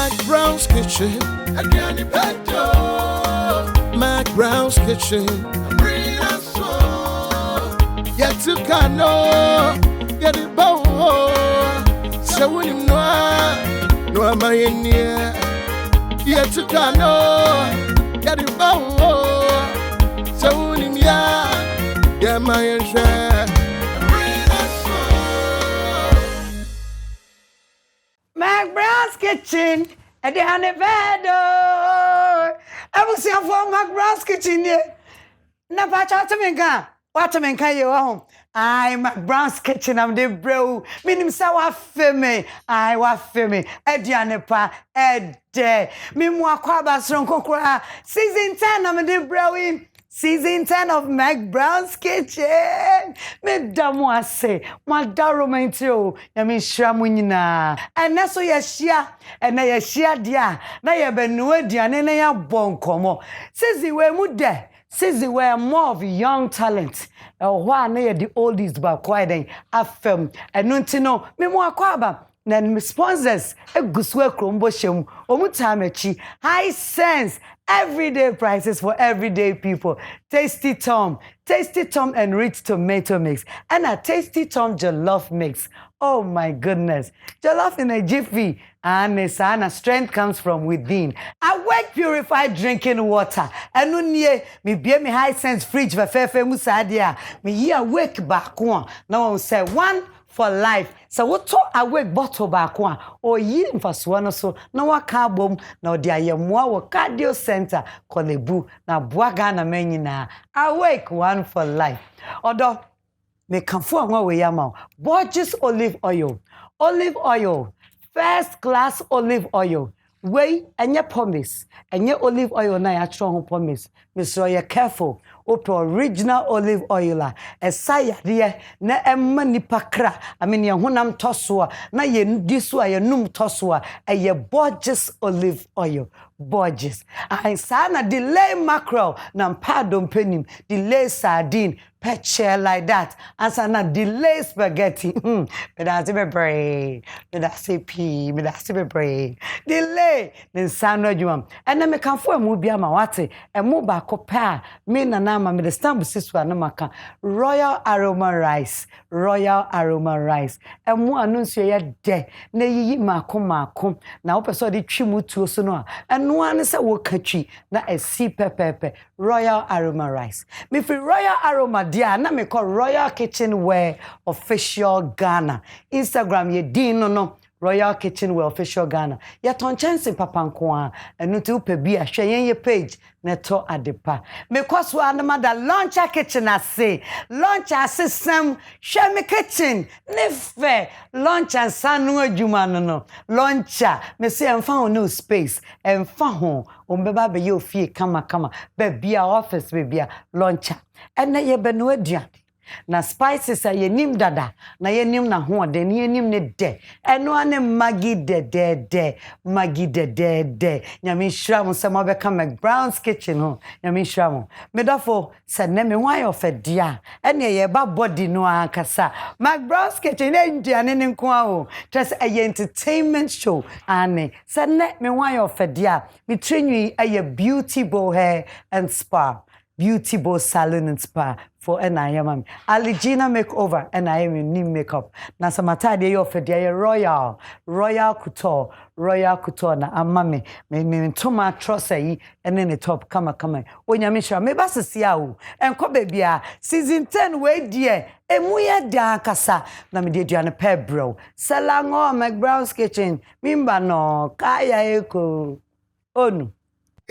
McBrown's Kitchen. Again, McBrown's Kitchen. Bring us so. Yet to cano. Get it bow. So when you know, no, am I in here? Yet to cano. Get it bow. So when you know, yeah, my share. McBrown's Kitchen at the Annevedo. I will see for McBrown's Kitchen here. Never chat to me, what to make you home. I'm McBrown's Kitchen, I'm the bro. Meaning, so I feel me. I was filming. Edianepa, Ede. Meanwhile, Quabas Ronkokra. Season 10, I'm the bro. Season 10 of McBrown's Kitchen. Me damwa say, my daromantio, yami shramunina. And that's so ya share, and na ya share dia, na ya benue dia, na ya bon komo. Says we mude, says we are more of young talent. Why na the oldies ba quite then afem. And no, me mo akwaba. Then sponsors a guswe krombo shem omutamechi high sense everyday prices for everyday people. Tasty Tom enriched tomato mix and a Tasty Tom jollof mix. Oh my goodness, jollof in a jiffy and strength comes from within. Awake purified drinking water and unye me be me high sense fridge for fefe musadia me ye awake back one. Now say one for life. So what to awake bottle back one or ye for swan so no wa carbom no dia ye mo cardio center kolebu na buaga na menina awake one for life. Odo me kan fo anwa we yama Borges olive oil first class olive oil. Way and your promise and your olive oil na ya strong promise. Mr. You careful. Open original olive oil a saya dear na emma nipa kra. I mean ya honam toswa na ye diswa ye num toswa a ye Borges olive oil. Borges. I sana delay mackerel na pardon penim delay sardine petche like that and sana delay spaghetti. Me that's be brain. Me that's pea. Me that's be brain. Delay then sana juam. And then me kan fo emu bia ma wate emu ba ko pa me na na ma me the stamp siswa na maka royal aroma rice. Emu anu nso ye de na yiyi mako na wo peso de twimu tuo so no a no an say wo katwi na esi pepepe royal aroma rice. Me fi royal aroma dia na me call Royal Kitchen Wear Official Ghana. Instagram ye din no Royal Kitchen Wear Official Ghana. Ya ton chance papa nko enu ti upe bia hwe ye page na to adepa. Me kwaso anamada launcher kitchen ase. Launcher system hwe me kitchen ne fe launcher sanu adwuma no. Launcher me say emfa no space emfa ho ombeba be ye ofie kama be bia office be bia launcher. Ena ye benu aduane. Na spices a yenim dada na yenim na ho de ne yenim ne de eno ane magi de nyame hram se mo be ka McBrown's Kitchen ho nyame hram me dafo se ne me wan yo fedia ene ye ba body no akasa McBrown's Kitchen e nduane ne nko a o just a entertainment show ane se ne me wan yo fedia me trenwi a beauty bow hair and spa Beauty Bow Salon and Spa for NIM. Aligina makeover and I am in new makeup. Na samata de yo fe de Royal Couture na amame me toma trouser yi ene ne top kama onyame hwa me ba sesia wo enko bebia season 10 we die emu ye da kasa na me de aduane pe bro Selango McBrown's Kitchen mimba no kaya eko onu.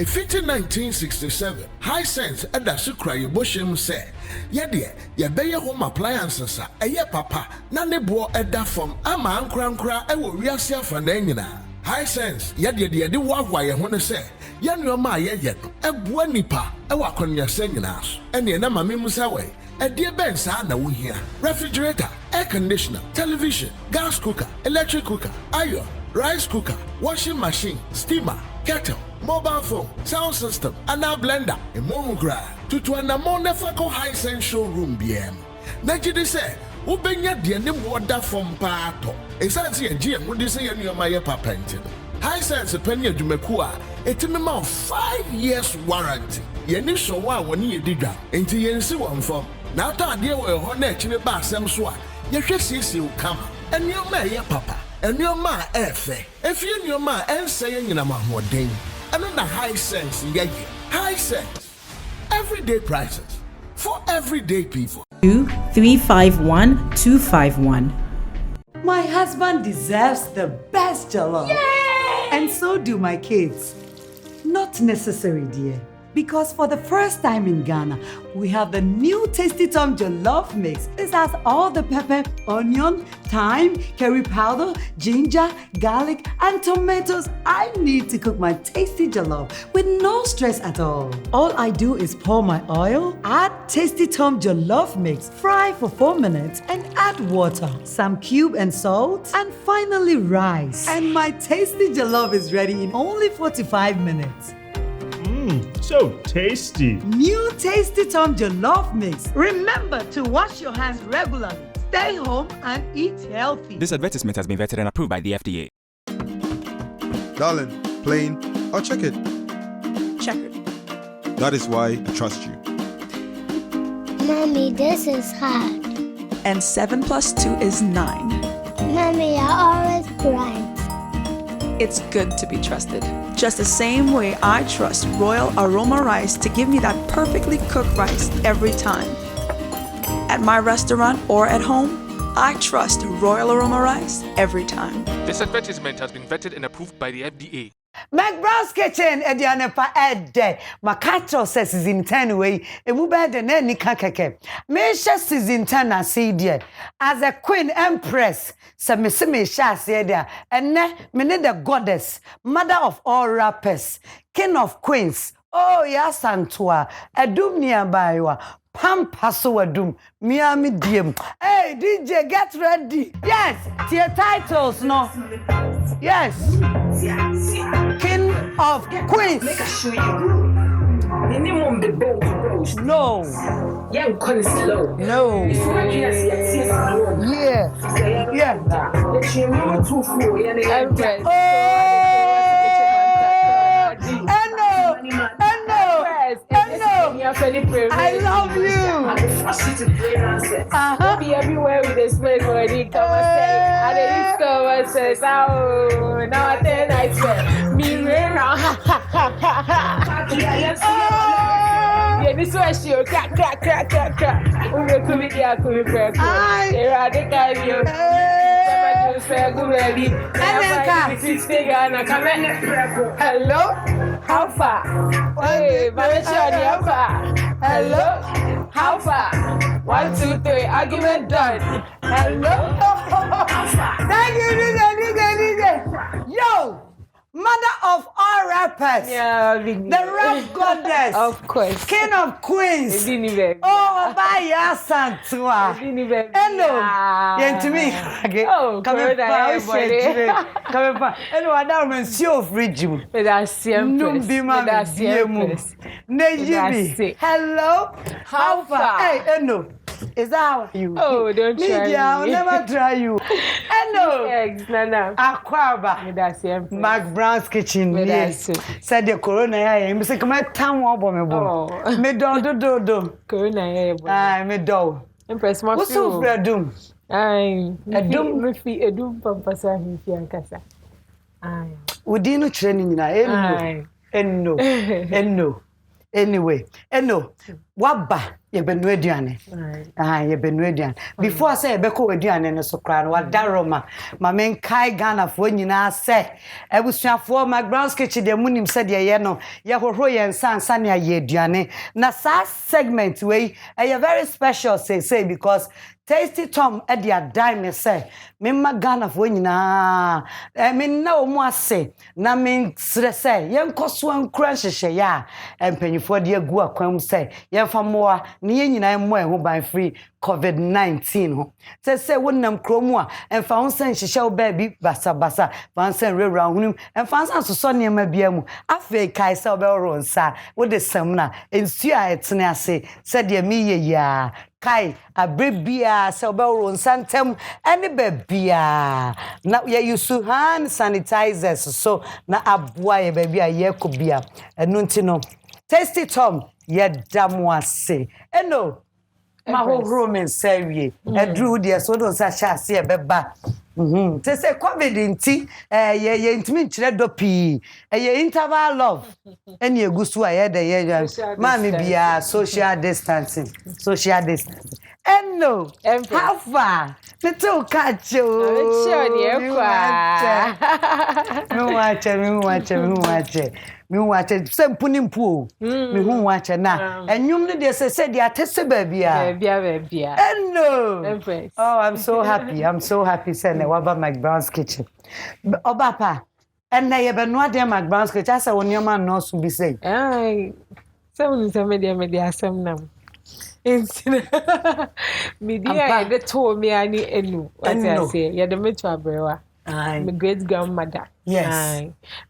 In 1967, High Sense and the Sukra Boshim said, Yadia, ya be your home appliances, a ye papa, none bo at that from Ama Ankra, I will reassure for Nangina. High Sense, Yadia, the Wagwa, I want to say, Yan your ma yet, a buanipa, a walk on your singers, and your Nama Mimusawe, a dear Ben Sana we here, refrigerator, air conditioner, television, gas cooker, electric cooker, iron, rice cooker, washing machine, steamer, kettle, mobile phone, sound system, and now blender, a monogra, to an amon High Sense showroom BM. Najidi say, Ubenya the name water from Pato. A fancy and GM would say any of my papented. Hisense penny adwumaku a etimi ma 5 years warranty. Yeni so wa woni yedidwa. Enti yensi wonfo. Na atade we ho na ekime ba asem so a yehwe sisi kama. Enioma ye papa. Enioma efe. Efie enioma ense ye nyina mahoden. Eno na Hisense ye. Hisense. Everyday prices for everyday people. 2351251. My husband deserves the best jollof. Yay! And so do my kids. Not necessary, dear. Because for the first time in Ghana, we have the new Tasty Tom Jollof Mix. This has all the pepper, onion, thyme, curry powder, ginger, garlic, and tomatoes I need to cook my tasty jollof with no stress at all. All I do is pour my oil, add Tasty Tom Jollof Mix, fry for 4 minutes, and add water, some cube and salt, and finally rice. And my tasty jollof is ready in only 45 minutes. So tasty. New Tasty Tom Jollof Mix. Remember to wash your hands regularly. Stay home and eat healthy. This advertisement has been vetted and approved by the FDA. Darling, plain or check it? Checkered. That is why I trust you. Mommy, this is hard. And 7 plus 2 is 9. Mommy, you're always right. It's good to be trusted. Just the same way I trust Royal Aroma Rice to give me that perfectly cooked rice every time. At my restaurant or at home, I trust Royal Aroma Rice every time. This advertisement has been vetted and approved by the FDA. McBrown's Kitchen, Ediana pa Ede. Makato says season 10 way. Emuba de ne nika keke. Mesha season 10 na see as a queen empress. Se me sha see there. And ne me the goddess, mother of all rappers, king of queens. Oh yes, Santua. Edum nearby wa. Pampaso adum. Miami diem. Hey DJ, get ready. Yes, your titles no. Yes. King of Queens. Make sure you minimum the boat. No. Yeah, we slow. No. Yeah. Yeah. I love you. Be everywhere with this place already. Come and say, I didn't come and say, oh, now I think I said, me yeah, this way she crack. We will come in here, come in here. Here are the guys you. Hello, how far? Hey, how far? Hello, how far? 1, 2, 3, argument done. Hello, Thank you, DJ. Yo, mother of all rappers. yeah, The rap goddess. of course. King of Queens. Oh, Baya Santua. Hello. Yentumi. Oh, come good, and everybody. Come and hello, Adam and Sio Fridge. Numbima Diemu. Nejibi. Hello. How far? Hey, Eno. Is that how you? Oh, don't try Media, I'll me. never try you. Eno. Eggs, Nana. Aquaba. McBrown's Kitchen. Yes. Said the corona. I say, come at town. Oh. Me do. Corona. Ah, me do. Impress my What's up, Fredum? Ay, edum pampasa hifi ankasa. Ay. Udino training na eno. Anyway, waba ye benu aduane. Ye benu aduane. Before I say be ko aduane no so kra no wadaroma. Ma men kai Ghana fo nyina se ebusuafo McBrown's Kitchen de munim se de ye no ye hohoro ye nsansa ne ye aduane. Na sa segment we very special say because Tasty Tom e dia dime me say me ma Ghana fo nyina me na omu ase na me sre say ye nkoso ankura hyehyɛ ya empanyifo de agu akwam say ye famoa ne ye nyina mo ho ban free COVID-19 ho say wonnam kromu a emfa ho san hihye wo ba bi basa fan san rewura hunu emfa san soso ne ma bia mu afi kai say obeworo nsa wo de samna ensu a etene ase say de mi ye ya kai abrebia say obeworo nsa ntem ene ba bia na ye use hand sanitizers so na aboa ye ba bia ye ko bia enu ntino Tasty Tom ye damwase eno ma ho room sewie edru de so don sa sha se e beba say covid nti ye ntimi nkyere dopi ye interval love eni egusu a ye de ye ma me bia social distancing eno how far little catch you me watch sempuni mpu me hu watch na enwum ne de say de atese ba bia eno oh I'm so happy say na waba McBrown's kitchen obapa ena ye be no ade McBrown's kitchen asa wonioma no so bi say ai seven media asem nam media de to me ani enu what I say ye de metu abrewa my great grandmother yes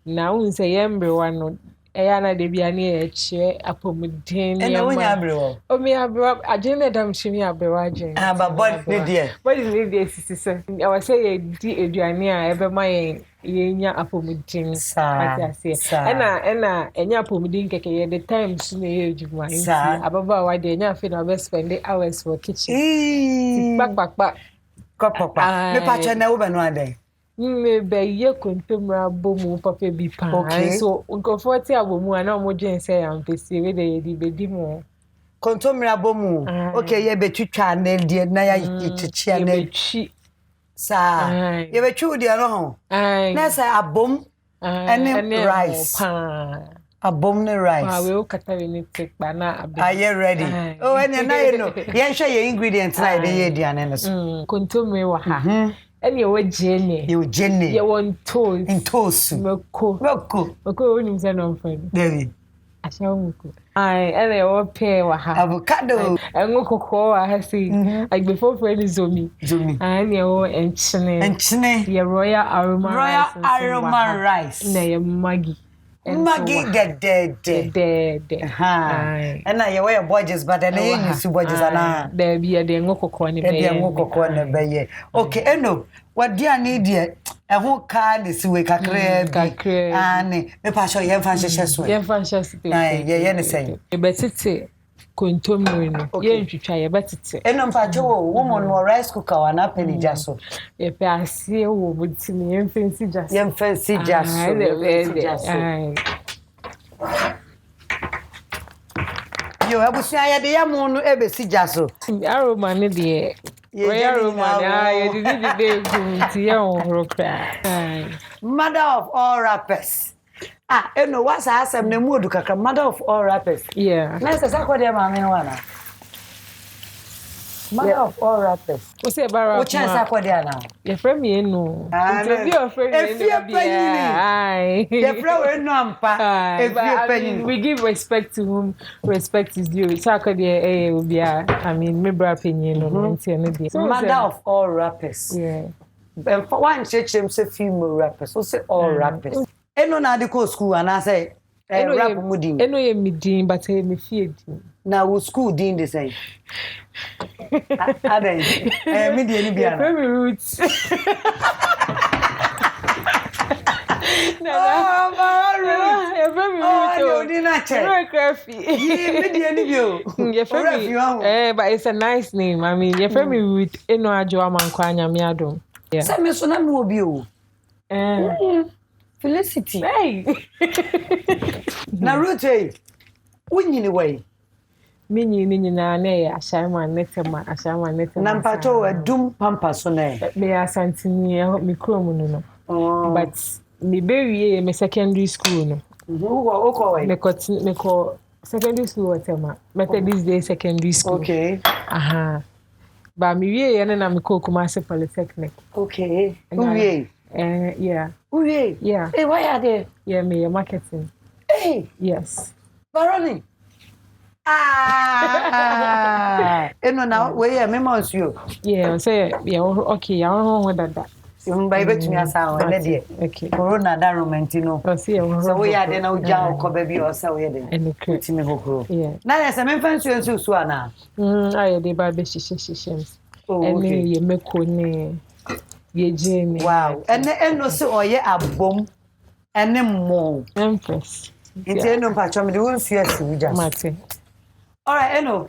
now unse yembrewa no eya na de bia ne eche apomuden ya ma abrewa o me abrewa agene dam chimi abrewa agene ba body ne die sisi se I was say di eduane a ebe ma ye nya apomuden what I say ena enya apomuden keke ye the times na ye ejuma nti ababa wa de enya fe na be spend hours for kitchen pak kopapa me pa chana wo be no ade me be ye kontomra bomu papa bi pa so nkofo ti abomu ana mo dwen say am pesi we de di bedi mo kontomra bomu okay ye betwitwa na die na ya chichia na chi sa ye betwu die no ho na say abom any rice abom ne rice we o kata we ni tekpa na abom are you ready any na you know ye hwe ye ingredients na ye ediane no so kontomre wa ha eni wo jene ye won toast meko onim se no mfan David ashamuko ai eni wo pe wa ha avocado enwo kokko wa ha si agbefo friend zomi ani wo enchine ye royal aroma rice na ye maggi de and na ye we budgets but na ye use budgets ana there be de ngokoko ne be ye okay eno wadiane die ho ka ne siwe kakra ani me pa sho ye fan hye so ye ne say e betete kontomre no ye ntwitwa ye betete eno mpa cho wo mo no rice cooker wa na peni jaso ye pe asie wo butimi ye mfensi jaso yo abusia ye de ya mo no ebesi jaso aroma ne de aroma ye de gumti ye onhoro pra mother of all rappers eno what's asem na mu odu kakra mother of all rappers yeah na say sakwade ma me wana mother of all rappers o say bara o chance sakwade ana ye frame ye no interview of frame ye frame we no ampa we give respect to whom respect is due sakwade obia I mean me bra penye no nti ne de mother of all rappers yeah one chechem say female rappers so say all rappers eno na de ko school ana say rap mudin eno ye midin but me fie din na wo school din de say aden midin ni bia na roots but it's a nice name. I mean, your family root eno ajo mankwanya mi adom. Yeah. Say me so na me obi o. Felicity. Hey. Na root eh. Wunyini way. Minyi na na ashama netema. Na mpato adum pampa so na. Me asantini MiPROMO no. But me bury me secondary school no. Who way? Me ko secondary school whatever. Methodist Day secondary school. Okay. But me wie na me ko Kumasi Polytechnic. Okay. Uye. Yeah. Uye. Yeah. Hey, why are they? Yeah, me marketing. Hey. Yes. Baroni. Eno na we ya me months you. Yeah, say yeah, okay, I don't know that. Mba ibetumi asa o ne de. Okay. Corona da romantino. So we ya de na uja o ba bi o sa we de. Utimi hokro. Yeah. Na ya se me fansu ensu su ana. I dey ba be shishem. Okay. Ye meko ne ye jeni. Wow. Eno se oye abom. Ene mo. Empress. Nti eno pa chom de won su asi uja. Mate. All right, eno.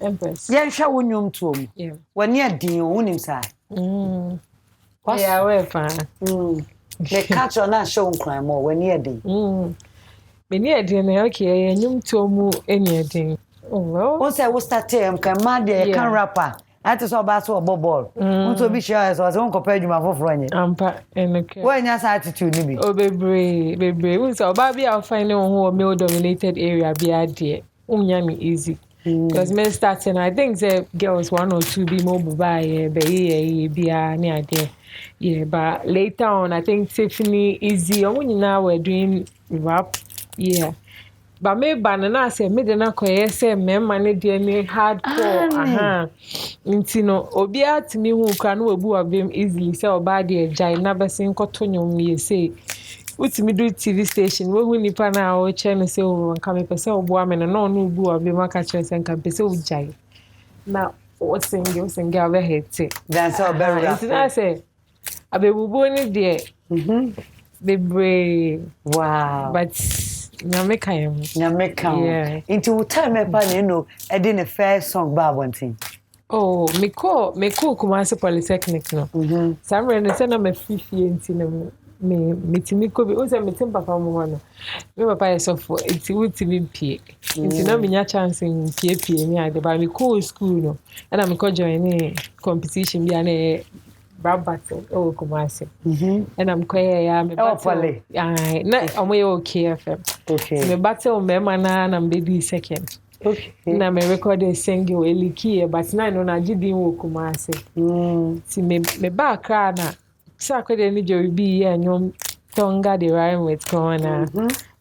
Empress. Ye hwa wonyom tuom. Yeah. Wani adin o wonim sa. Yeah, we fa. Me catch on na show nkran mo wani adin. Me ni adin na okay, enyum tuomu eni adin. Oh, well. Once I will start can mad the can rapper. I to so ba so ball. Unto be sure so won compare juma foforo nye. Ampa eneke. When your attitude ni bi. Oh bebre. We say oba bi a find who male dominated area bi ade. Unya me easy. Because men starting I think the girls 1 or 2 be more buy be bia ni ade. Yeah, but later on I think Tiffany easy. Omunyina were doing rap. Yeah. But me banana say me de na koye say me mane de ni hardcore nti no obi atimi hu kra no wabu abem easily say oba de agai na besin koto nyom ye say utimi do TV station we hu nipa na o che no say o nka me pese obo amene no no bu abem aka che say nka pese o jai na o singe ave hete that's all very right nti na say abebubu ni de bebre wow but Nyameka. Yeah. Into what time I know I did a fair song ba wanting. Oh, me call Kumasi Polytechnic no. Some and send me 50 into me timiko be o say me tim papa mo no. Me papa is for it would be pie. It's no me chance in pie me ade ba me call school no. And I'm call join competition bi na rap battle oh Kumasi. And I'm quite ya me battle. Ai na omo okay FM. Okay. Me battle me man na me be second. Okay. Na me record a single eliki but na no na gidi wo Kumasi. Si me ba kra na sa kwede ni Joey B ya nyom tonga the rhyme with corner.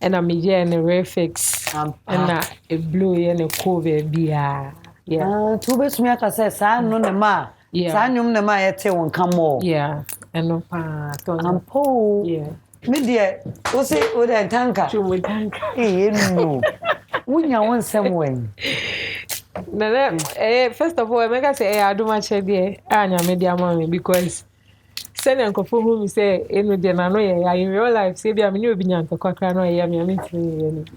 And I'm here in the refix. And na a blue and a cover bia. Yeah. Tu bes me aka say sa no ne ma. Yeah. Sa nyum ne ma yete won kamo. Yeah. And no pa tonga. Ampo. Yeah. Me de o say o de tanka. Chumu tanka. No. Wunya won sem wen. Na first of all, make I say I do much there anya media mommy because send nkofo who me say eno de na no yeah in real life say bia me ni obi nyanto kwakra no yeah me ntini.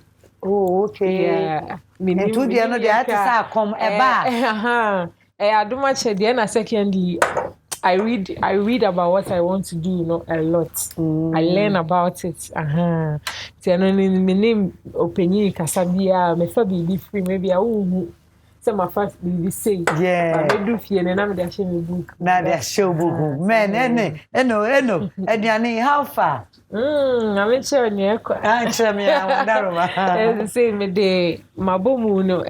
Oh, okay. Yeah. Me to de no de atisa kom eba. I do much there na secondly I read about what I want to do, you know, a lot. I learn about it. So no me name opinion kasabia me fa be free maybe I will say my first be say. Yeah. But me do fear na me dey share me book. Na dey show book. Man, eno. Ediane how far? Na me share ni ekọ. Share me adaroma. Say me dey mabomu no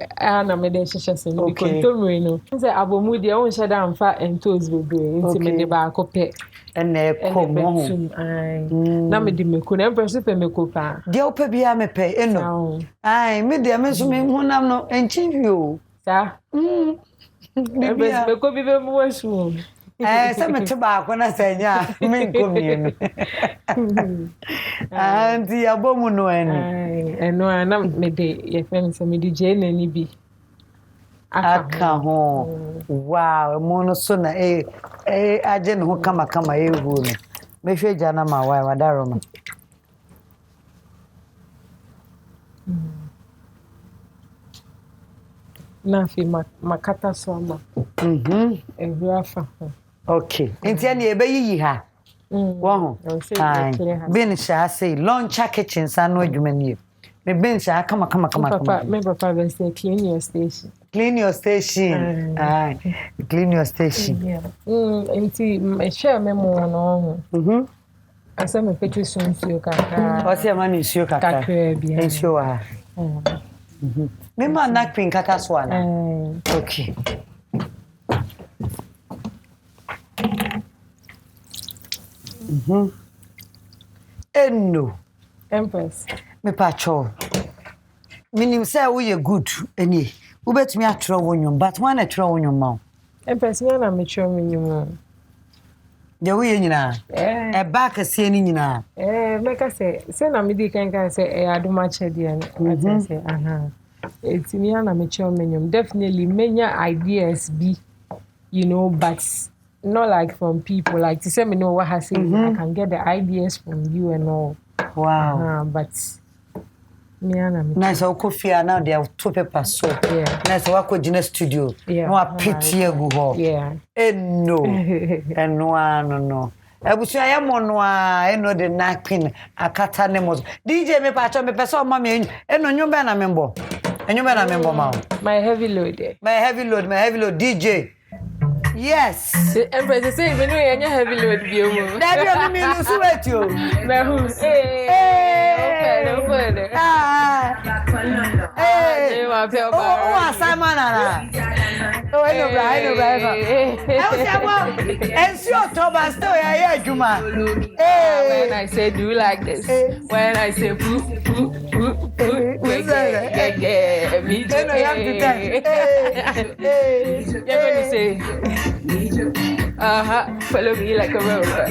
na me dey share se no because tomre no. Say abomu dey on share am fa entos bebre nti me dey ba akopẹ. Ene komo. Na me di meko na empress pe meko pa. Dey opa bia me pe eno. Ai me dey me so me hunam no enchivio. Sa. Empress meko bi be mu wasu. Say me te ba ko na senya me nkomienu. Anti abomu no eni. Eno na me dey ye fem se me di je na ni bi. Aka ho. Wow, mo no so na aje no kama ehu no. Me hwe jana ma wa wadaroma. Na fi makata so ama. Ehu afa. Okay. Enti ene ebe yiyi ha. Wo ho. Bin sha say launcher kitchen san no adwuma nie. Me bin sha kama. Papa, me papa be say clean your station. Clean your station. Clean your station. Yeah. Enti me share me mo no. Asa me petri so nsuo kakra. O se ma ni nsuo kakra. Kakra bia. Nsuo wa. Me ma na queen kaka so ana. Okay. Eno. Empress. Me pacho. Minim say we good any. We bet me a throw on you, but one a throw on your mouth. Empress, me na me throw me The way nyina. A back a see nyina. Make I say na me di kan say I do much there. I say it's me na me throw me definitely many ideas be, you know, but not like from people. Like to say me know what I say, I can get the ideas from you and all. Wow. But me ana me. Nice o kofia now they have 2 papers so. Yeah. Nice o ko gina studio. No a pity go ho. Yeah. No. No. Ebusia ya mono a eno de napkin akata nemos. DJ me pa cho me person ma me eno nyumba na membo. Enyumba na membo ma. My heavy load. My heavy load DJ. Yes. The Empress say me no enya heavy load bi o. That be me lose weight yo. Na who? Open. Hey, my pal. Oh, Simon Ana. Oh, I know, and so Thomas still here, Juma. When I say do like this, when I say poop, me too. You're going to say, follow me like a robot.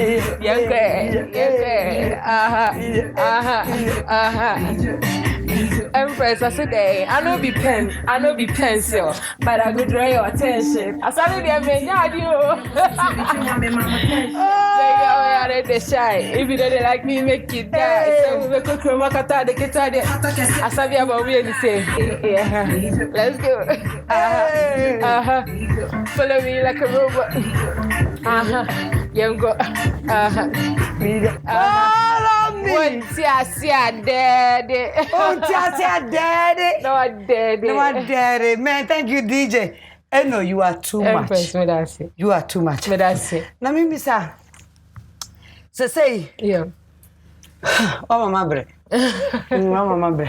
Empress, I said, I know be pencil, but I could draw your attention. I started there, man, they shy. If you don't like me, make it die. So we could come back at the guitar. I said, about me and say, let's go. Follow me like a robot. Young go. Follow me. Daddy. Daddy. No, daddy. Man, thank you, DJ. I know you are too much. You are too much. Now, me, sir. So say, yeah. Oh, my bre. Mama bre.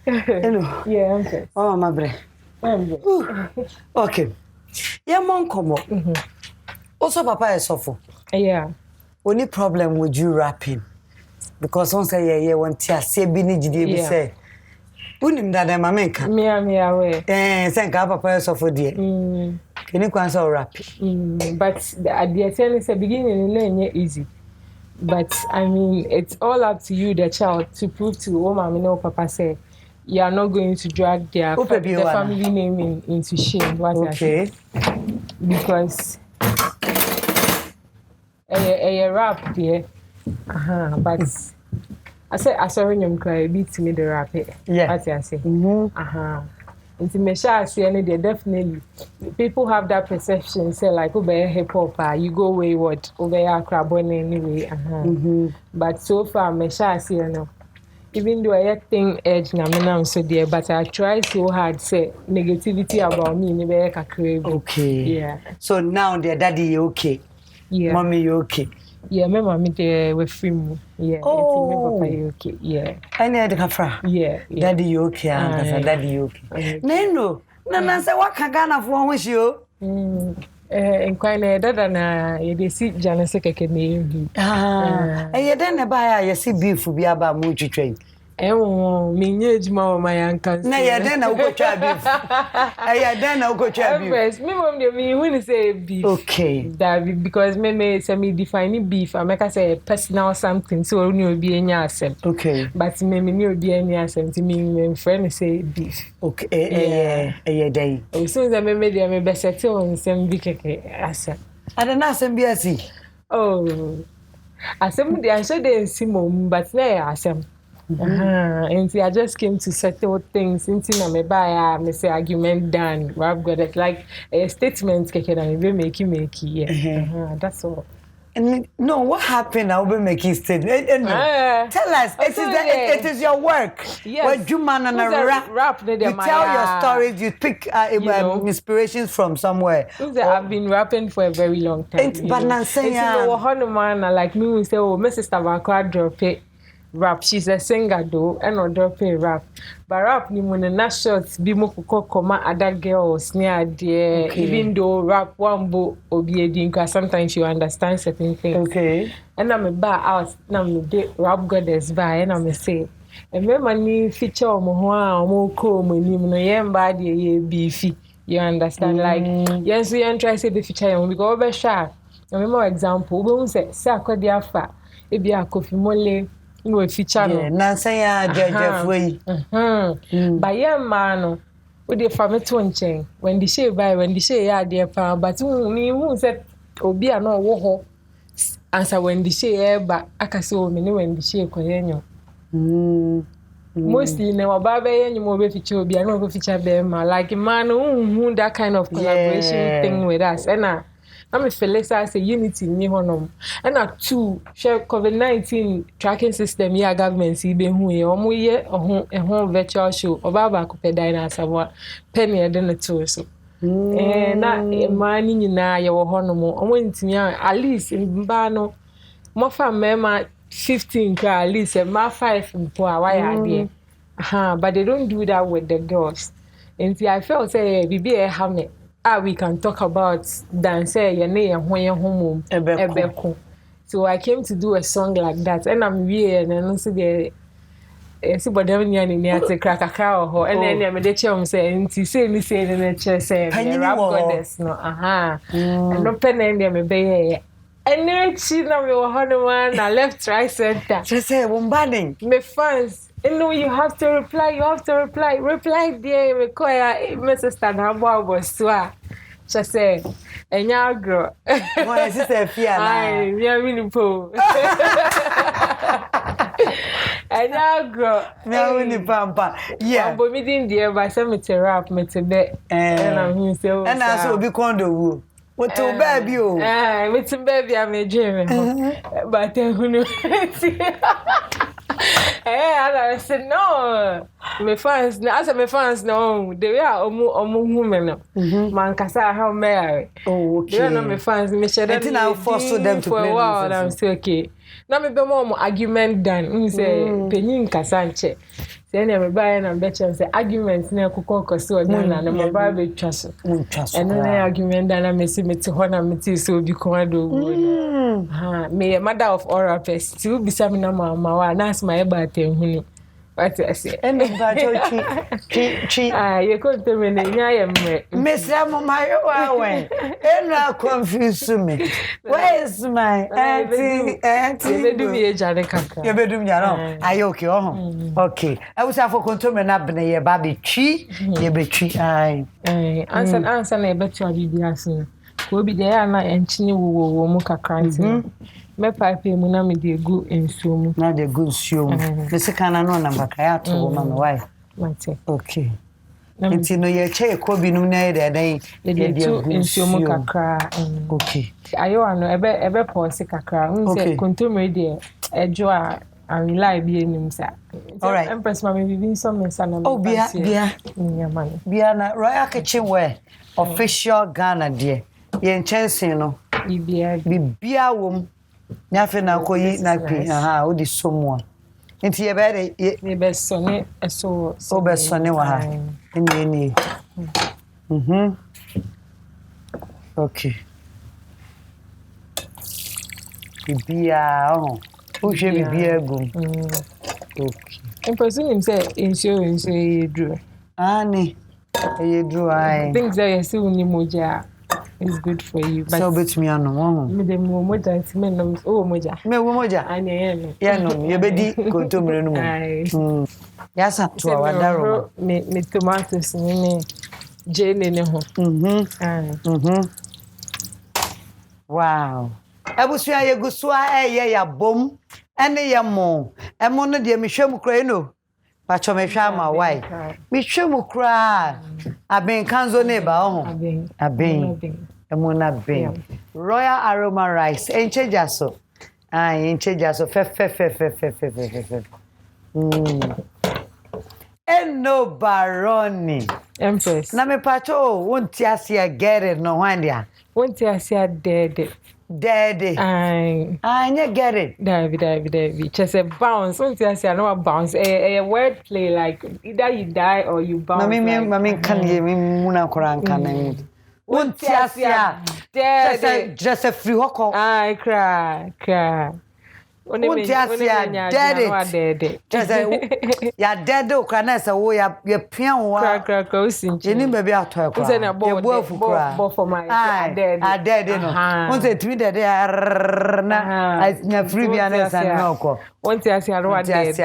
Hello. Yeah, okay. Oh, my bre. Okay. Yeah, mom, come on. Also, Papa is awful. Yeah. Only problem with you rapping. Because one say, yeah, one tia, say, Biniji, say. Unim that I'm a menka. Me away. Thank God, Papa is awful, dear. Can you answer rap? But the idea is a beginning and easy. But I mean, it's all up to you, the child, to prove to Mama, no Papa say, you are not going to drag their family name into shame. Okay. Because a rap there. But I said, I saw him cry, beat me the rap. Yeah. What I say. Into Mesha, say, and they definitely people have that perception, say like over hip hop, you go wayward, over here crab anyway. But so far, Mesha, say, no. Even though I think edge na so there, but I try so hard say negativity about me never crave. Okay. Yeah. So now their daddy okay. Yeah. Mommy you okay. Yeah, my mommy they were free. Yeah. Oh. Papa you okay. Yeah. I need the kafra. Yeah. Daddy you okay? Daddy you okay? No. Say what can Ghana for wish you? And quite that na you see Janice keke na and you then buy you see beef be about much train. Me nyejuma my uncle. Na you then go try beef. You then go try beef. Me mom dey me when say beef. Okay. That because me say me define beef I make say personal something so only obi enya asem. Okay. But me ni obi enya asem to me friend say beef. Okay. Day. So that me dey me be settle on some bi keke asem. Adana asem bi asi. Oh. Asem dey I show dey simom but na asem. And see, I just came to settle things. Into na me buy me say argument done. I've got it like a statement. Keke na me make yeah. That's all. And no, what happened? I will be making statement. Tell us. It is your work. Yes. What you man and a rap. You tell your stories. You pick inspirations from somewhere. I've been rapping for a very long time. But now say like me we say, oh, my sister Vakwa drop it. Rap, she's a singer though, and not dropping rap. But rap, ni mo na shots be mo koma other girls near there. Even though rap one bo obi edin, sometimes you understand certain things. Okay. And I'm a bar out, now me rap goddess by, and I'm say, Remember ni feature omo ho a omo ko omo nim no yemba de ye beefy. You understand? Like yes, we try say the feature we go over sharp. Remember example, we say akodi afa e bia Kofi Mole no feature no. Yeah, na say ya Jeff way. Ba yemma no we dey fa me to nchen when the shey buy when the shey ya dey pa but me who say obi a no wo ho answer when the shey eba aka say o me ne when the shey koyenyo. Mostly ne waba be yenyu mo be feature obi a no go feature be ma like man who that kind of collaboration thing with us and I'm feel say unity ni honom and two share COVID-19 tracking system ya government si be hu ye omo ye ehun virtual show oba ko pe dai na asabwa penny e de to so na man ni nyina ye wo honom omo ntimi at least mba no mo fa mema 15 at least ma 5 mpo awaya there but they don't do that with the girls and see I felt say bibi e have me we can talk about dance ye na ye ho ebeko so I came to do a song like that and I'm here and no see the see bodam nya ni ate krakaka ho and then me dey chem say nti say ni say na che say rap goddess no and no pen and me be and she na me wo hono na left right center She say wombading me fans and no you have to reply there me call my sister na abo so she say enya agro my sister fia na ai me wini po enya agro me wini pampa yeah but me din there by some me rap me te be and I'm say and also obi kondo wu what to baby o me te baby am dream but who I said no. My fans, no. They are almost women. Man, kasa how marry. Oh, okay. They are not my fans. Me share them. I force them to for play a while. I'm still okay. Now me be more argument done. Say penin kasanche. Say na me buy na betcha say argument na kokoko so done na me buy be twaso. And na argument done me see me to ho na me ti so bi kon do go. Me mother of all rappers. Ti bi sa me na mama wa na as my ba tem hunu. What I say? And the you could tell me na Miss Amaya when and confuse me. Where is my auntie? You do me a jare kaka. You be do me alone. Are you okay? Okay. I was have for control me na bna ye baby chi, ye be chi ai. Answer na be to abibiasin. Ko bi dey na enchini wo mu kakra nti. Me pipe mu na me dey go ensuo mu. Na dey go ensuo mu. Me se kana no na baka ya to ma me why. Mate. Okay. Nti no ye che ko bi num na ye dey dey go ensuo mu kakra. Okay. Ayo ano ebe pause kakra. Unse kontomre dey ejo a rely bi enim sa. All right. Empress ma me bibin so me sa na me. Oh bia na Royal Kitchen wear official Ghana there. Ye nchensin no. Bibia wom. Nyafe na koyi na pi o di somo nti ye be ye be sone eso o be sone wa ha ni okay bibia o je bibia gum okay en person him say insurance e dru ani e dru ai things that you see uni moja is good for you but so bet me anom me dem moja ti me nom moja me wo moja ani ye no ye be di kontomre no mo ya sa to awadaro me tomatoes ni jene ne ho wow abusua ye gusua ye ya bom ene ye mo emo no de me hwem kra no pacho me hwa ma why me hwem kra aben kanzo ne ba ho aben emona ben Royal Aroma Rice encheja so fe eno baroni Empress na me pacho wonti asia get it no wandia wonti asia dead anya get it David just a bounce wonti asia no bounce a word play like either you die or you bounce mami kan ye mi muna koranka na wonti asia dead just a free hoko cry Unti asia dead. Ya dead o kana se wo ya pian wo. Kra osinche. Eni baby atoy kwa. Unse na bo for my dead no. Unse timi dead na free bia na san no ko. Unti asia ro dead.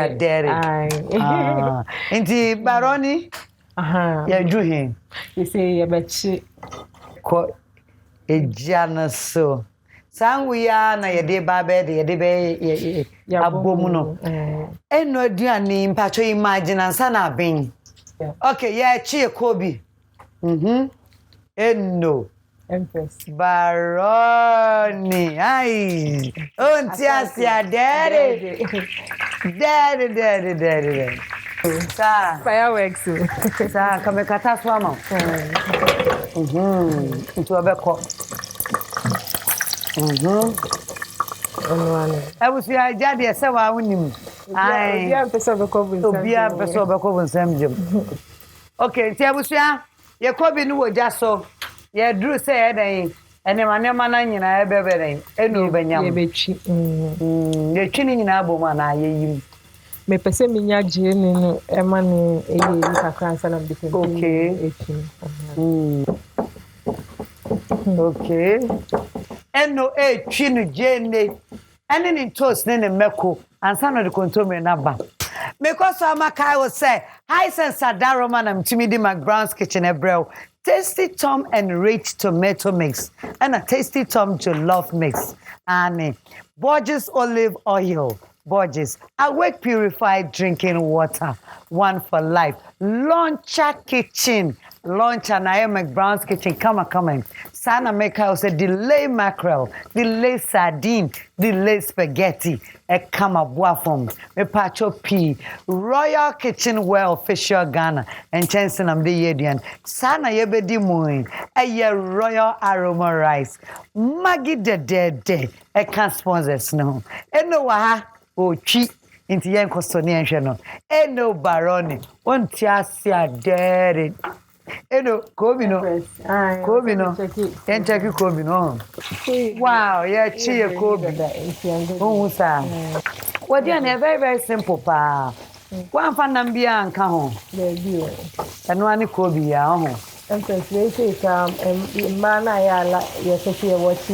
Inti baroni ya juhin. You say ya bechi ko ejana so. Sanguya na yede babe de yede be abomu no. Eno aduane mpacho imagine ansa na ben. Okay, yeah, chi Kobe. Eno. Empress. Baroni. Ai. Onti asia daddy. Daddy. Sa. Fireworks. Sa kamekata swama. Ntu abeko. Abusi ajade ese wa wonim. Ai. Obia pese obeko bonsam jam. Okay, ti abusi ye Kobe no woja so. Ye dru say e dan. Enema na nyina e bebere. Enu benyam. Ye bechi. Ye twini nyina aboma na ayeyim. Me pese minya jeni no e ma ne eye kakra ansa na bikon. Okay. Okay. Eno twinu jene. Ene ni toast ne meko. Ansa no de control na ba. Because Amakai will say, hi, sense Sadaroma and Timidi McBrown's kitchen ebrew. Tasty Tom and rich tomato mix. And a tasty Tom jollof mix. And Borges olive oil. Borges. Awake purified drinking water. One for life. Launcher kitchen. Launcher na McBrown's kitchen. Come on. Sana make house a delay mackerel, delay sardine, delay spaghetti. E kama boafom. Me pacho pea. Royal Kitchen Well Fisher Ghana. And Chanson am de yedian. Sana yebedi muin. Ye Royal Aroma Rice. Maggie de. E can sponsors no. Eno waha. O chi. Inti yen kostoni enhwe no. Eno baroni. Onti asia dere. Eno Kobe no. Kobe no. Check Kobe no. Wow, yeah, cheer Kobe. Oh, sir. Well, they very, very simple pa. One fan nambia anka ho. And one Kobe ya ho. Empress, they say mana ya la ya pese watch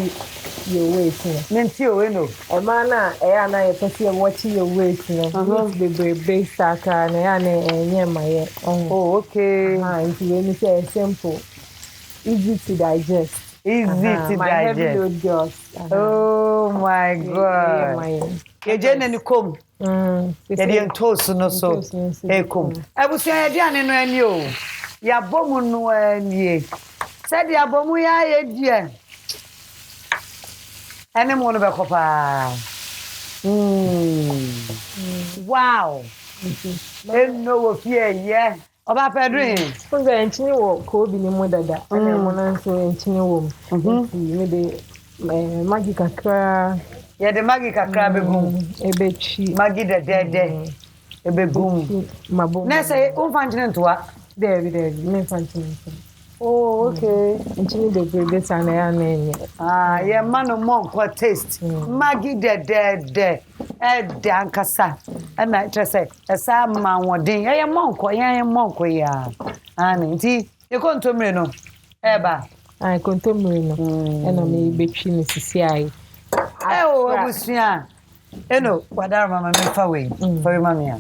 your weight. Menti o eno. Mana na ya pese watch your weight no. Be base saka na ya na nyema. Oh, okay. If you say simple, easy to digest. My heavy load girls. Oh my God. Ye jene ni kom. Ye di toast no so. E kom. Ebusu ye di ane no ani o. Ya bomu no ani. Said ya bomu ya ye die. Ene mo no be kopa. Wow. No wo fie ye. Oba pedrin. Funga enchini wo Kobe ni mo dada. Ana mo na so enchini wo. Me de magi kakra. Ye de magi kakra be gum. Ebechi. Magi de. Ebe gum. Mabo. Na say unfanchine toa. There me fanchine. Oh, okay. Enchini de be sana ya na enye. Ye manu mo kwa taste. Magi de. Dankasa. And I just say, esa ma wodin. Ye monko ya. Ani nti e konto mre no. Eba. Ai konto mre no. E na me betwi ni sisi ai. Abusua. Eno, wadara mama me fa we. For mama ya.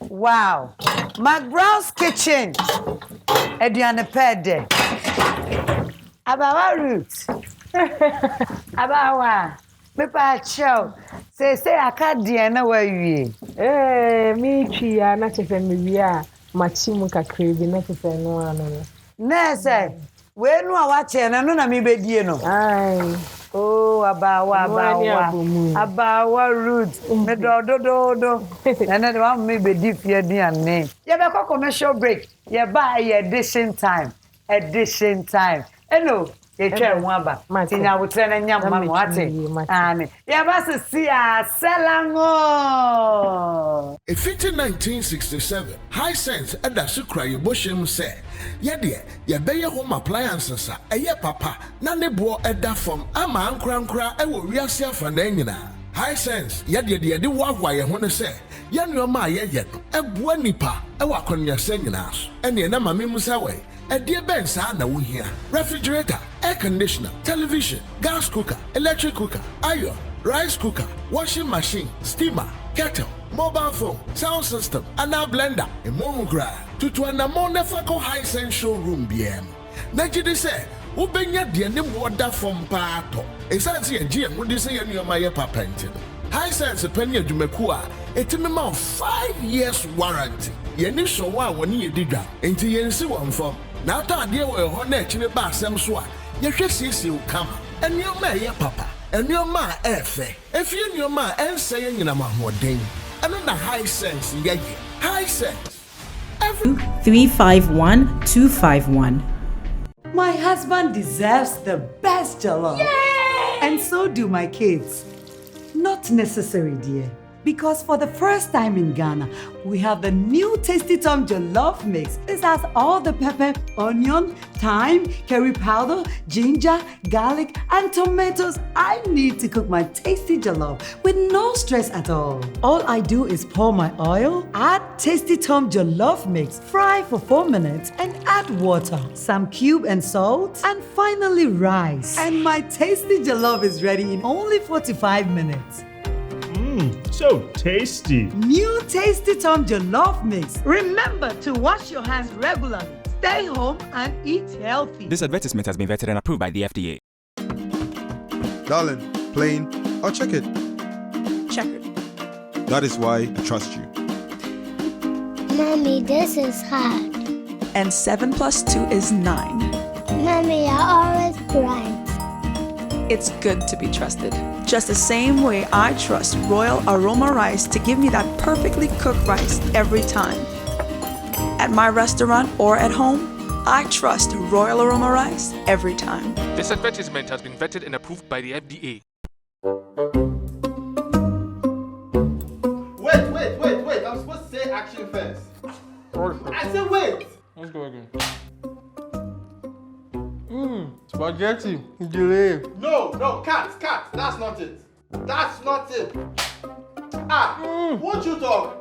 Wow. McBrown's kitchen. Ediane pede. Abawa root. Abawa. Me pa chow. Say akadie na wa wie. Me twi ya na chefe me wie a machi mu kakra bi na chefe no ana. Na say, we nu a wa che na no na me bedie no. Ai. Oh, abawa. Abawa root. Me do. Na de wa me bedi fie duane. Ye be commercial break. Ye ba ye edition time. Eno. ye twa ho aba tinya wotre na nyam ma wate ane ya ba se sia selango A 1967 high sense and a sukra yeboshem say yede ye beye home appliances eye papa na ne bo eda from ama ankra e wo wiase afa na nyina high sense yede de wagwa ye ho ne say ye nneoma ye no eboa nipa e wa konwa se nyina so ene na mame musa we Edie ben sa na wohia refrigerator, air conditioner, television, gas cooker, electric cooker, iron, rice cooker, washing machine, steamer, kettle, mobile phone, sound system, and a blender. E mo gra tutu na mo na fako high sense showroom biem. Na jide se ubenya de ne woda from paato. Esanse ye gye mo de se ye nneoma ye papa ntino. High sense penny adwumaku a etimi ma 5 years warranty. Ye ni so wa woni ye didwa. Enti ye nsi wonfo. Now that dear will honor actually by some swat. You should see you come. And your man, your papa. And your ma, if you your ma and saying in a more ding. And on the high sense, yeah, high sense. 351251. My husband deserves the best jollof. Yay! And so do my kids. Not necessary, dear. Because for the first time in Ghana, we have the new Tasty Tom Jollof Mix. This has all the pepper, onion, thyme, curry powder, ginger, garlic, and tomatoes I need to cook my tasty jollof with no stress at all. All I do is pour my oil, add Tasty Tom Jollof Mix, fry for 4 minutes, and add water, some cube and salt, and finally rice. And my tasty jollof is ready in only 45 minutes. So tasty. New Tasty Tom Jollof Mix. Remember to wash your hands regularly. Stay home and eat healthy. This advertisement has been vetted and approved by the FDA. Darling, plain or check it. Checkered. That is why I trust you. Mommy, this is hard. And 7 plus 2 is 9. Mommy, you're always right. It's good to be trusted. Just the same way I trust Royal Aroma Rice to give me that perfectly cooked rice every time. At my restaurant or at home, I trust Royal Aroma Rice every time. This advertisement has been vetted and approved by the FDA. Wait. I'm supposed to say action first. I said wait. Let's go again. Spaghetti. Delay. No, cat. That's not it. Won't you talk?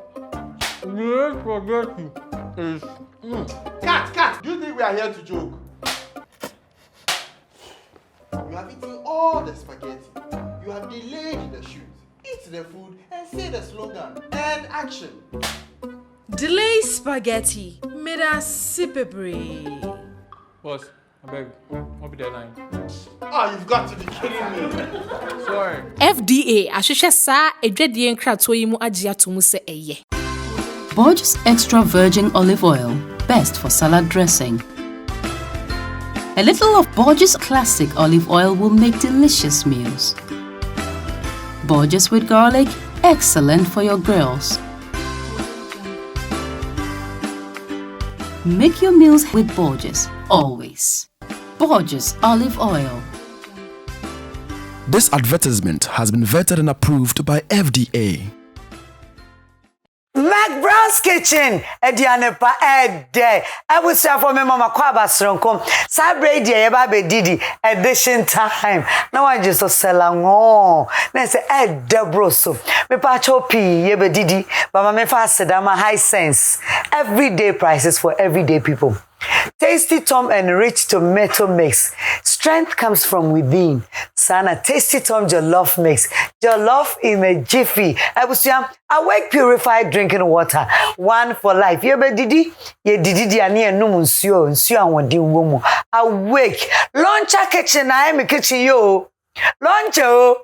Delay spaghetti is... Cat. Do you think we are here to joke? You have eaten all the spaghetti. You have delayed the shoot. Eat the food and say the slogan. And action. Delay spaghetti. Meda sipebre. Boss, I beg. I'll be there 9. Oh, you've got to be kidding me. Sorry. FDA ahwehwe sa edwadie nkrato yi mu agye atomu se eye. Borges Extra Virgin Olive Oil, best for salad dressing. A little of Borges Classic Olive Oil will make delicious meals. Borges with garlic, excellent for your grills. Make your meals with Borges, always. Borges Olive Oil. This advertisement has been vetted and approved by FDA. McBrown's Kitchen, Edianepa Ede. I will say for me, Mama Kwaba Stronkom. Sabre dia baby Didi edition time. Now I just sell on. Let's say Ed Debroso. Me pacho P yebe Didi. But me fast dama high sense. Everyday prices for everyday people. Tasty Tom and rich tomato mix. Strength comes from within. Sana Tasty Tom Jollof mix. Jollof in a jiffy. Awake purified drinking water. One for life. Yebe Didi. Ye Didi ani enum nsio anwodi womu. Awake. Launcher kitchen. I am a kitchen yo. Launcher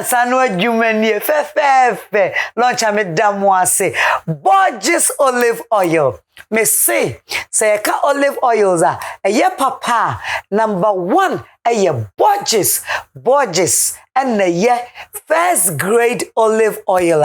sanwa jumenie fe launcher me damwase Borges olive oil me say ka olive oils ye papa number 1 ye Borges and ye first grade olive oil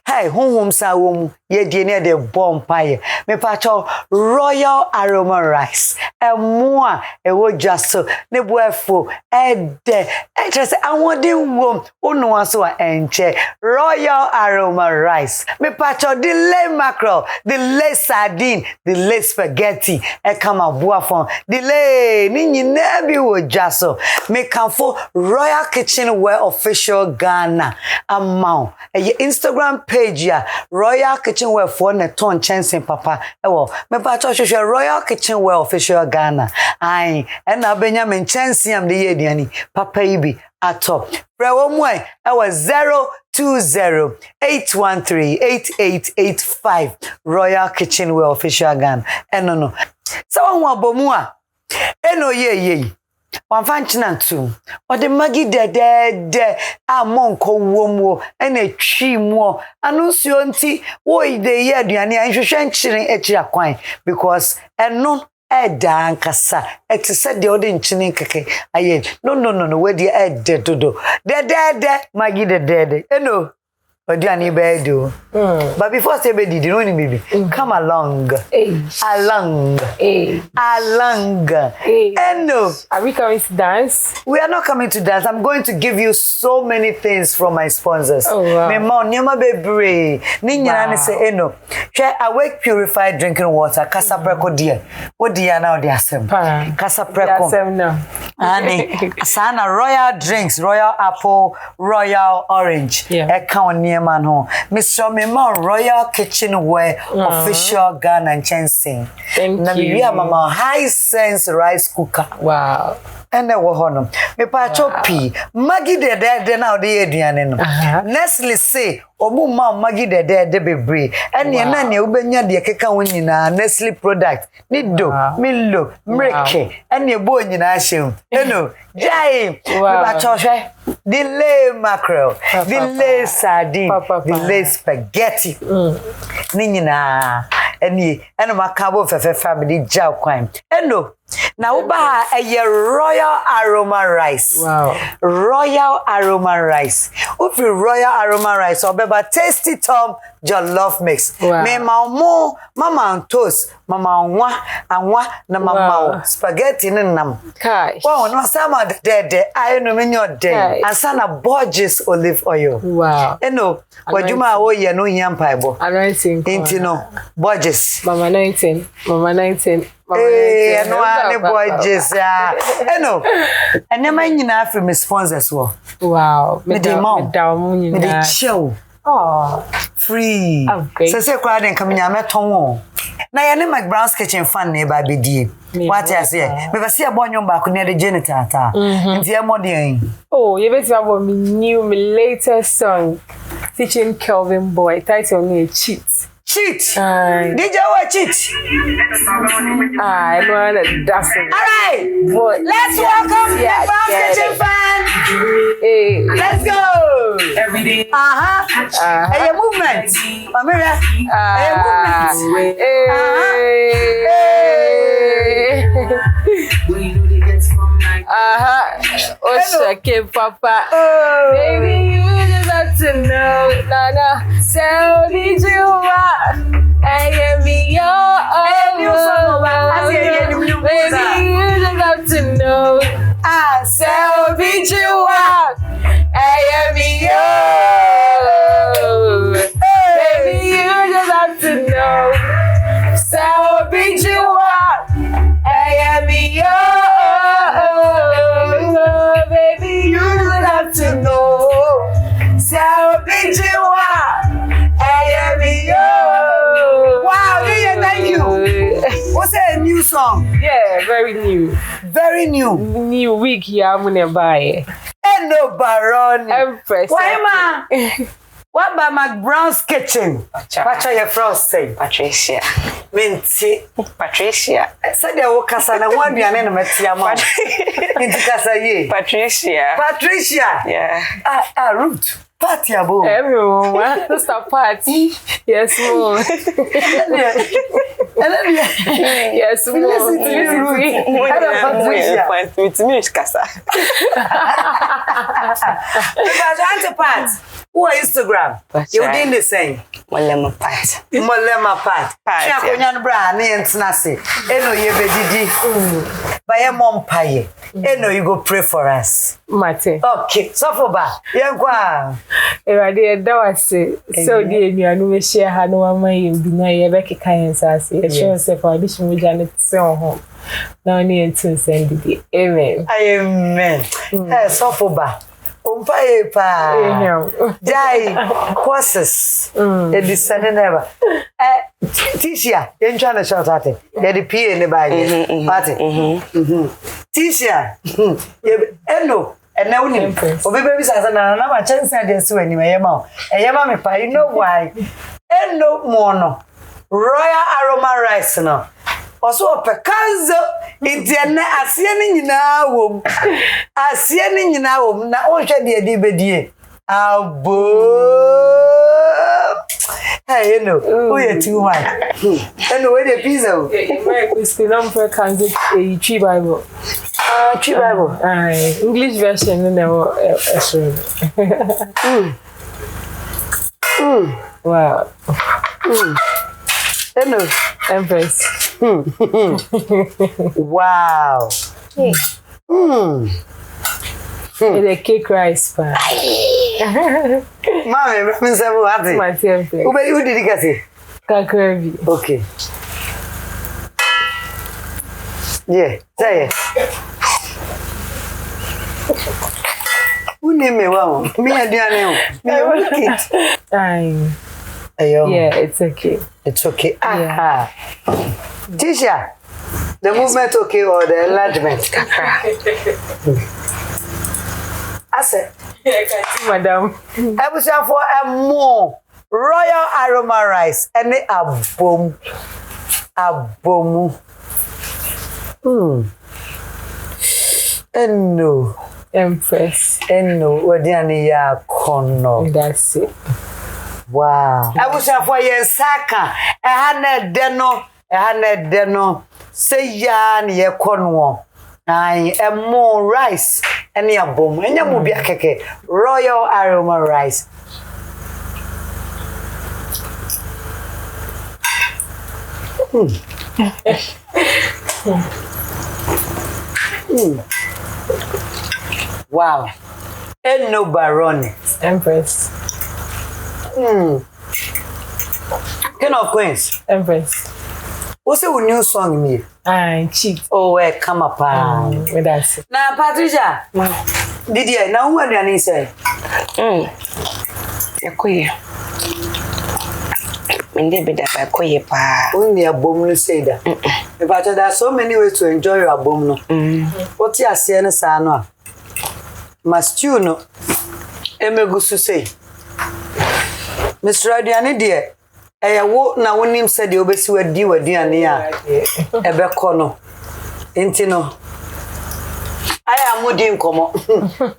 hey honhom sa wo mu ye die ne de bomb pie me pa cho royal aroma rice emo a e wo dwaso ne boafo e de e just awodin wom onu aso a enche royal aroma rice me pa cho the le mackerel the le sardine the le spaghetti e kama boafo the le ni nyina bi wo dwaso me kanfo Royal Kitchenware Official Ghana amount Instagram page ya Royal Kitchenware for ne ton chance papa ewo me pa cho hwehwe Royal Kitchenware Official Ghana ai na Benjamin chance am de yediani papa ibi atop brewo mu e ewo 02081388885 Royal Kitchenware Official Ghana no so won abomu a eno ye Wanfanchina too. Or the magi de monko womo and a tree more. Annusionti, woi de yeduani and shenching etcha quine because and no dan kasa et said the odin chinin keke aye no where the dead to do de magi de no Odiani bedo. But before say be did you know baby come along. Along. And no, are we coming to dance? We are not coming to dance. I'm going to give you so many things from my sponsors. Oh wow. Me mom nyama bebre. Ni nyana say no. Share awake purified drinking water kasa preko dia. What dia now they asem. Kasa preko. No. Ani sana royal drinks, royal apple, royal orange. Yeah. Man ho Mr. Mema Royal Kitchenware Official Ghana and Chensing. Thank you. We mama high sense rice cooker. Wow. And there were honor. Me pa choppy. Maggie de now the Adrian. Nestle say omu ma Maggie de bebre. And ye nani ubenya de keka winina Nestle product. Nido, Milo, Mreke, and ye boy in Ashim. No, Jay. Me pa choche. The le mackerel, the le sardine, the le spaghetti. Nina, and my cabo for family jow crime. And no, now uba a royal aroma rice. Wow. Royal aroma rice. Ufi royal aroma rice or beba tasty Tom jollof mix. Wow. Me mama and toast, mama na mama spaghetti nam. Kai. Wow, no sama de I know me your day. And sana Borges olive oil. Wow. No, what you ma ye no yam paibo. Anointing. Intino Borges. Mama 19. Hey, no one Borges. No. And never nyina free me sponsors wo. Wow. Me the mom. Me the show. Oh, free. Okay. So crowd and come in ton. Na ya ne McBrown's kitchen fan ne ba bedie. What I say? Me ba see abonyo ba ko ne de janitor ta. Nti e modern. Oh, you bet about me latest song featuring Kelvin Boy. Title me Cheat. DJ what cheat? I know that's it. All right. But let's welcome McBrown's kitchen fan. Hey. Let's go. Every day. Hey, movement. Amira. Hey, movement. Okay, Papa. Baby, you just have to know. Nana, tell me you are. I am your baby, you just have to know. Tell me you are. I am your baby, you just have to know. Tell me you are. I am your baby, you just have to know. Tell me you are. I am your. Wow, thank you. What's that new song? Yeah, very new. Very new. New week here, I'm gonna buy. Hello, Baron. Empress. Why, ma? What about McBrown's kitchen? What are your friends saying? Patricia. Minty. Patricia. So they will casana one year and Matia man. Into Casaye. Patricia. Patricia. Yeah. Ruth. Party abo. Everyone. Just a party. Yes, mom. Yes, mom. Listen to you, Ruth. Patricia. With me, Casa. Because Auntie Pat. Who Instagram? You didn't the same. Molema part. Molema part. Chia kunyan bra ni entinase. Eno ye bedidi. Ba ye mom paye. Eno you go pray for us. Mate. Okay. So for ba. Yenkwa. Ewade da wase. So di enuanu we share ha no ama ye bi na ye be keka yensase. E show se for addition we jane se ho. Now ni entin send di. Amen. Amen. So for ba. Umpaye pa. Jai courses. The descending never. Tisha, you trying to shout at it. The PA in the bag. Tisha. Eno. And now we baby says na chance dey so anyway yema. Yema me pa, you know why? Eno mono. Royal aroma rice no. Also pekanzo itiene asie ni nyina wom. Asie ni nyina wom na onhwe de edi bedie. Abo. Hey, you know, who you too much. And where the pizza? My school number pekanzo Tree Bible. Tree Bible. English version no Wow. Hello, Empress. Wow. It's a cake rice pie. Mommy, I'm so happy. My temple. Who did you get it? Kakrevi. Okay. Yeah, say it. Who name me? Wow. Me and Diana. Yeah, it's okay. It's okay. Yeah. Tisha, the movement okay or the enlargement? I said, Madam. I was for a more royal aroma rice and a boom. And no, Empress. And no, what ya kono. That's it. Wow. I was for your saka. I had deno. Say yan ye konwo. I am more rice and ya boom. And ya mubia keke. Royal aroma rice. Wow. And no baroni. Empress. King of Queens. Empress. What's a new song me? Cheat. Oh, come up. That's it. Now, Patricia. Did you know what you say? Mende be da pa koye pa. Only a bomb no say that. But there are so many ways to enjoy your bomb no. What you are saying is no. Must you know? Emegusu say. Mr. Radiani dear. Wo na wonim said the obesi wadi aduane a ebe kono. Enti no. Aya mudi nkomo.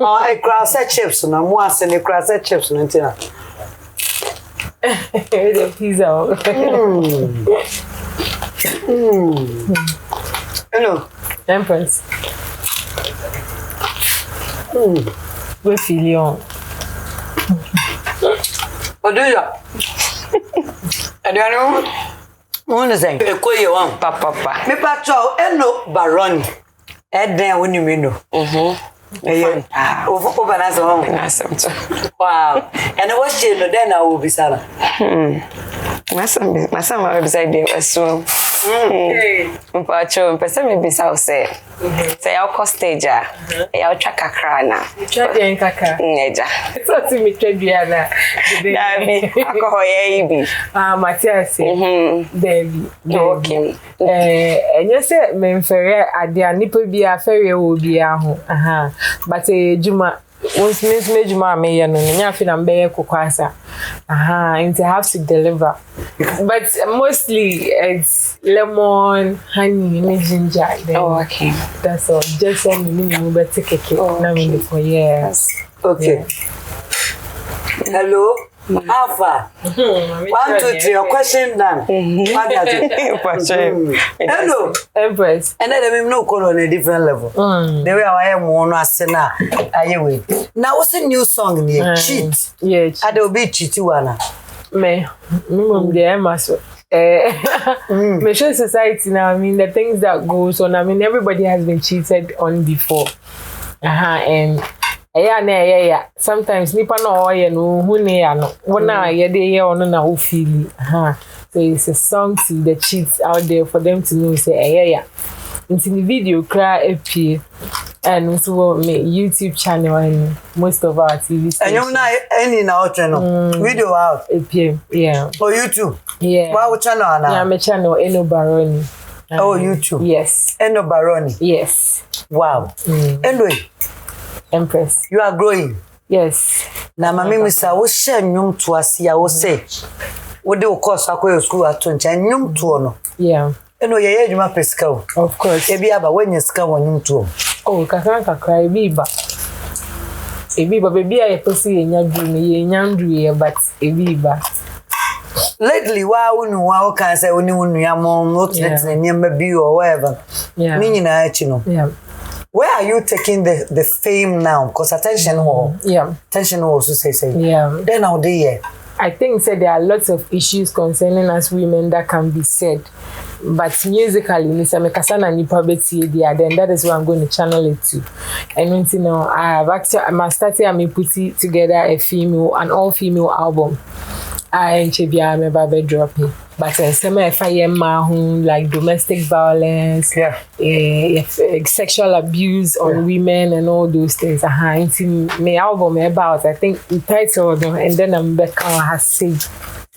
I cross chips na mo ase ne cross chips no enti na. The pizza. Hello, Empress. We feel you. What do you? I don't know. One thing. A queer one, papa. Me patrol, and no baroni. Then when you mean. Over as home. Wow. And I was chilling, then I will be Sarah. My son will be there as well. Mpacho, mpesa me be sao say. Say I'll cost stage. I'll track a crana. Track and kaka. Neja. So to me, Trebiana. Davi, alcohol, baby. Matthias. Davi. Okay. And you say, Memferre, at the nipple be a ferry will be a home. But a Juma. Once Miss Major may and Yafin and Bear Kukwasa. And they have to deliver. But mostly it's lemon, honey, and ginger. Oh, okay. That's all. Just send me but take a cake. For years. Okay. Hello? Alpha. 1, 2, 3. Your question done. Hello, Empress. And then no call on a different level. The way I am one asena. Now what's a new song near? Cheat. Yeah. Ade obi chiti wana. Me mum there maso. Mature society now, I mean the things that goes on, I mean everybody has been cheated on before. And yeah. Sometimes nipa no oye no hu ne ya no. Wona ye de ye ono na wo feel. So it's a song to the cheats out there for them to know say yeah. Into the video cry EP and also my YouTube channel and most of our TV stations. And you're not any now channel. Video out. EP, yeah. Oh, YouTube? Yeah. What channel now? Yeah, my channel, Eno Baroni. Oh, YouTube? Yes. Eno Baroni? Yes. Wow. Anyway. Empress. You are growing? Yes. Now, Mammy, Miss, I was sharing you to us, I will say. What do you call school at 20 and you to Yeah. Eno ye juma pesca. Of course. Ebi aba when you scan on to. Oh, Kakanka cry biba. Ebiba baby I pussy in your dream, ye nyandri, but Ebiba. Lately, wow, can say when you are more not near you or whatever. Yeah. Meaning, Yeah. Where are you taking the fame now? Because attention or attention also say. Yeah. Then how they I think there are lots of issues concerning us women that can be said. But musically, then that is where I'm going to channel it to. And you know, I'm putting together an all-female album. I me dropping. But some like domestic violence, sexual abuse on women and all those things. My album about, I think the title and then I'm back on has said.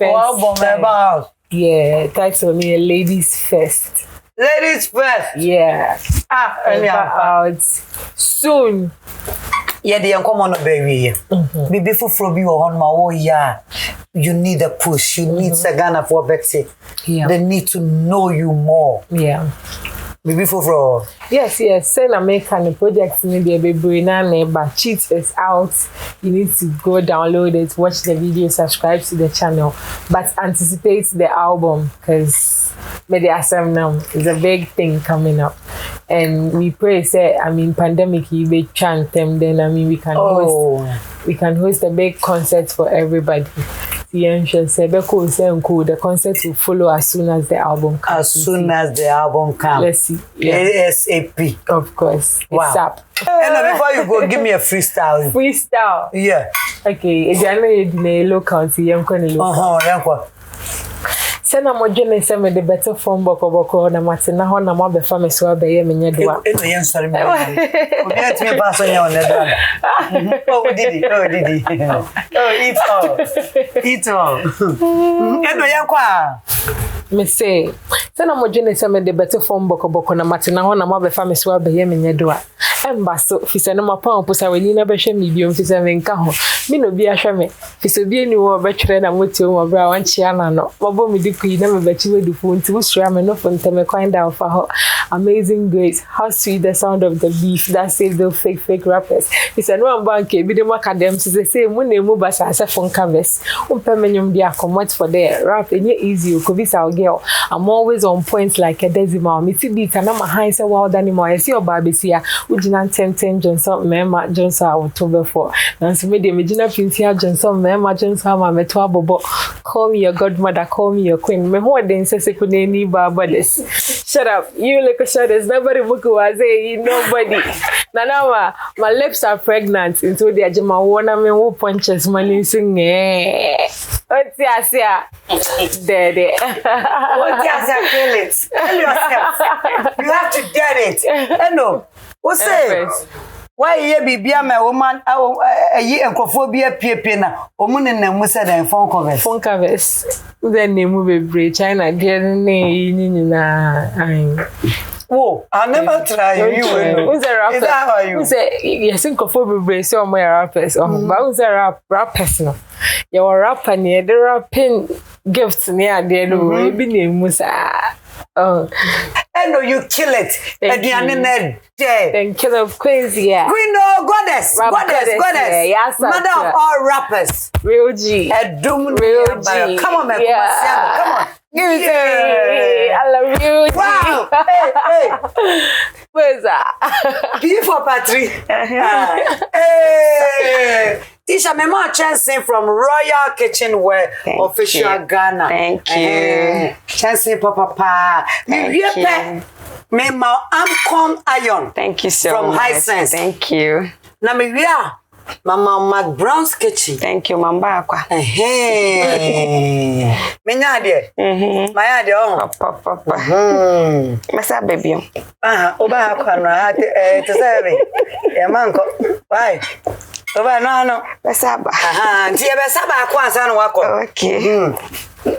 Album about? Yeah, title me Ladies First. Ladies First? Yeah. Out soon. Yeah, they come on baby. Maybe for you on my oh yeah. You need a push. You need Sagana for Betsy. Yeah. They need to know you more. Yeah. Maybe for yes. Send a make a project maybe a baby but Cheat is out. You need to go download it, watch the video, subscribe to the channel, but anticipate the album because maybe now is a big thing coming up. And we pray pandemic you be chant them, then we can host a big concert for everybody. The concert will follow as soon as the album comes. As soon as the album comes. Let's see. Yeah. ASAP. Of course. Wow. It's up. And before you go, give me a freestyle. Freestyle? Yeah. Okay. If you're not local, I'm going to look. Send a more generous the better phone boko na matina ho na mo be fam so abeye menye do a. Eno yen sorry me. Obi at me pass on your on the Oh did eat all. Eno yen kwa. Me say send a more generous the better phone boko na matina ho na mo be fam so abeye menye do a. Embaso fisa no mapa posa weni na be hwe mi biom fisa me nka ho. Me no bi ahwe me. Fisa bi eni wo be twere na motio mo bra wan chia na no. Bobo mi di kui na me bachi we di phone ti usra me no phone me kind down for her. Amazing Grace, how sweet the sound of the beef that saves the fake rappers. He said no bank bi de makadem say mu na emu basa ase phone canvas. Umpemenyum dia comot for there. Rap enye easy ko visa girl. I'm always on point like a decimal. Me ti beat na ma high say wow than more. I see oba besia ujina 10 Johnson mema Johnson October 4. Nanso me de megina Pintia Johnson mema Johnson ma meto abobo. Call me your godmother, call me your queen. Me ho den say kuneni babades. Shut up. You like a shut is nobody buku waze nobody. Nanawa, my lips are pregnant into the ajima wona me wo punches money sing What's ya there. What's ya feel it? Tell yourself. You have to get it. Hello. What's it? Why ye bibia my woman ye enkophobia piepie na omune na mu se den phone covers then name be China there na oh I never try you who's a rapper? Is that how you say yes enkophobia so my rappers but who's a rappers no your rapper near the rapping gifts near there no be name musa and no, you kill it. Thank you, Queen, yeah. Queen, no, goddess. Yes, mother of all rappers. Real G. Real G. Come on, man. Yeah. Come on. Give it to me. I love you. Wow. Hey. Where's that? P for Patri. Hey. Tisha, me ma chancing from Royal Kitchenware Official Ghana. Thank you. Chancing papa. Me ma Amcon Iron. Thank you so from much. From Hisense. Thank you. Na me wia Mama McBrown's kitchen. Thank you, Mamba. Hey. Menya de. My de oh. Papa. Masa baby. Oba akwa na to say me. E manko. Why? Oba no. Besaba. Nti e besaba akwa ansa no wako. Okay.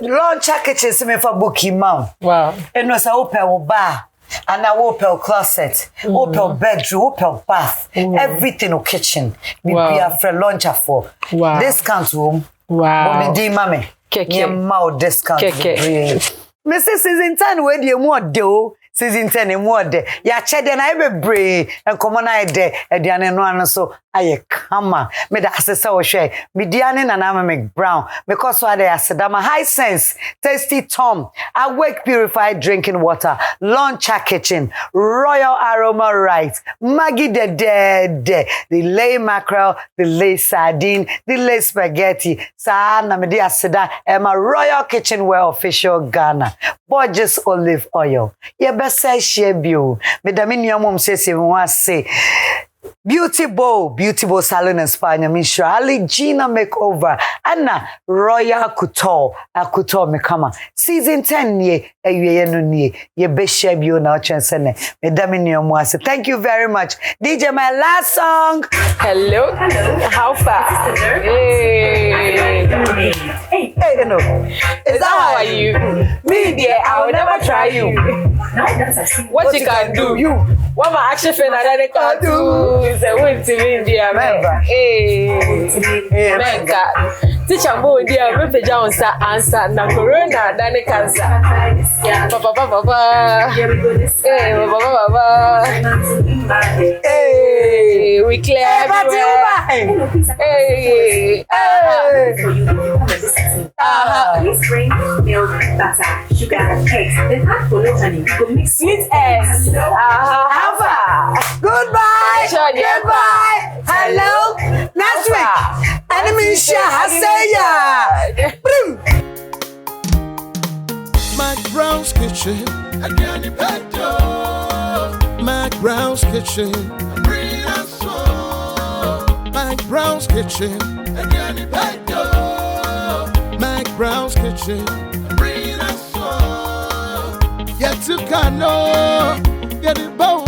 Launch kitchen se me fa bookie ma. Wow. Eno sa open wo bar. And I open closet, open bedroom, open bath, everything in kitchen. We be a free launcher for. Discount room. Wow. But me mami. Keke. Mau discount. Keke. Mrs. Season 10 we dey more do. Season 10 more de. Ya chede na ebe bre. En komo na de. Ediane no ano so aye kama. Me da asesa wo hwe. Me diane na na McBrown. Because so ade asedama Hisense, Tasty Tom, Awake Purified Drinking Water, Launcher Kitchen, Royal Aroma Rice, Maggie the lay mackerel, the lay sardine, the lay spaghetti. Sa na me di aseda Emma Royal Kitchenware Official Ghana. Borges olive oil. Ye best share bio. Me da me nuamom se we say Beauty Bowl Salon in Spain, Misha Ali Gina Makeover, Anna Royal Couture me kama. Season 10 ye ye best you now chancene. Thank you very much. DJ, my last song. Hello. How far? Hey, no. Is that how are you? Me dear, I will never try you. What you can do? You. What my action fan I can do? Say wait to me dear. Hey. Mega. Teacher mo dear, me pe ja onsa answer na corona dane cancer. Papa. Hey, baba. Hey, we clear everywhere. Hey. Please bring milk, butter, sugar, and eggs. Then add follow honey. Go mix sweet eggs. Goodbye. Goodbye. Hello. Next week. Animisha Hasaya. McBrown's Kitchen. Again, the pedo. McBrown's Kitchen. Bring us home. McBrown's Kitchen. Again, the pedo. McBrown's Kitchen. Bring us home. Yet to Kano. Get it bow.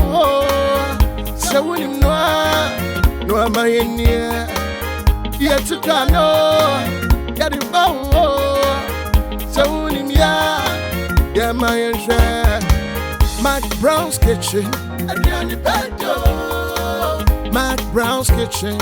So when you know, no am I in here. Yet to Kano. Get it bow. So when you know, yeah, my share. McBrown's Kitchen. Again, the pedo. McBrown's Kitchen.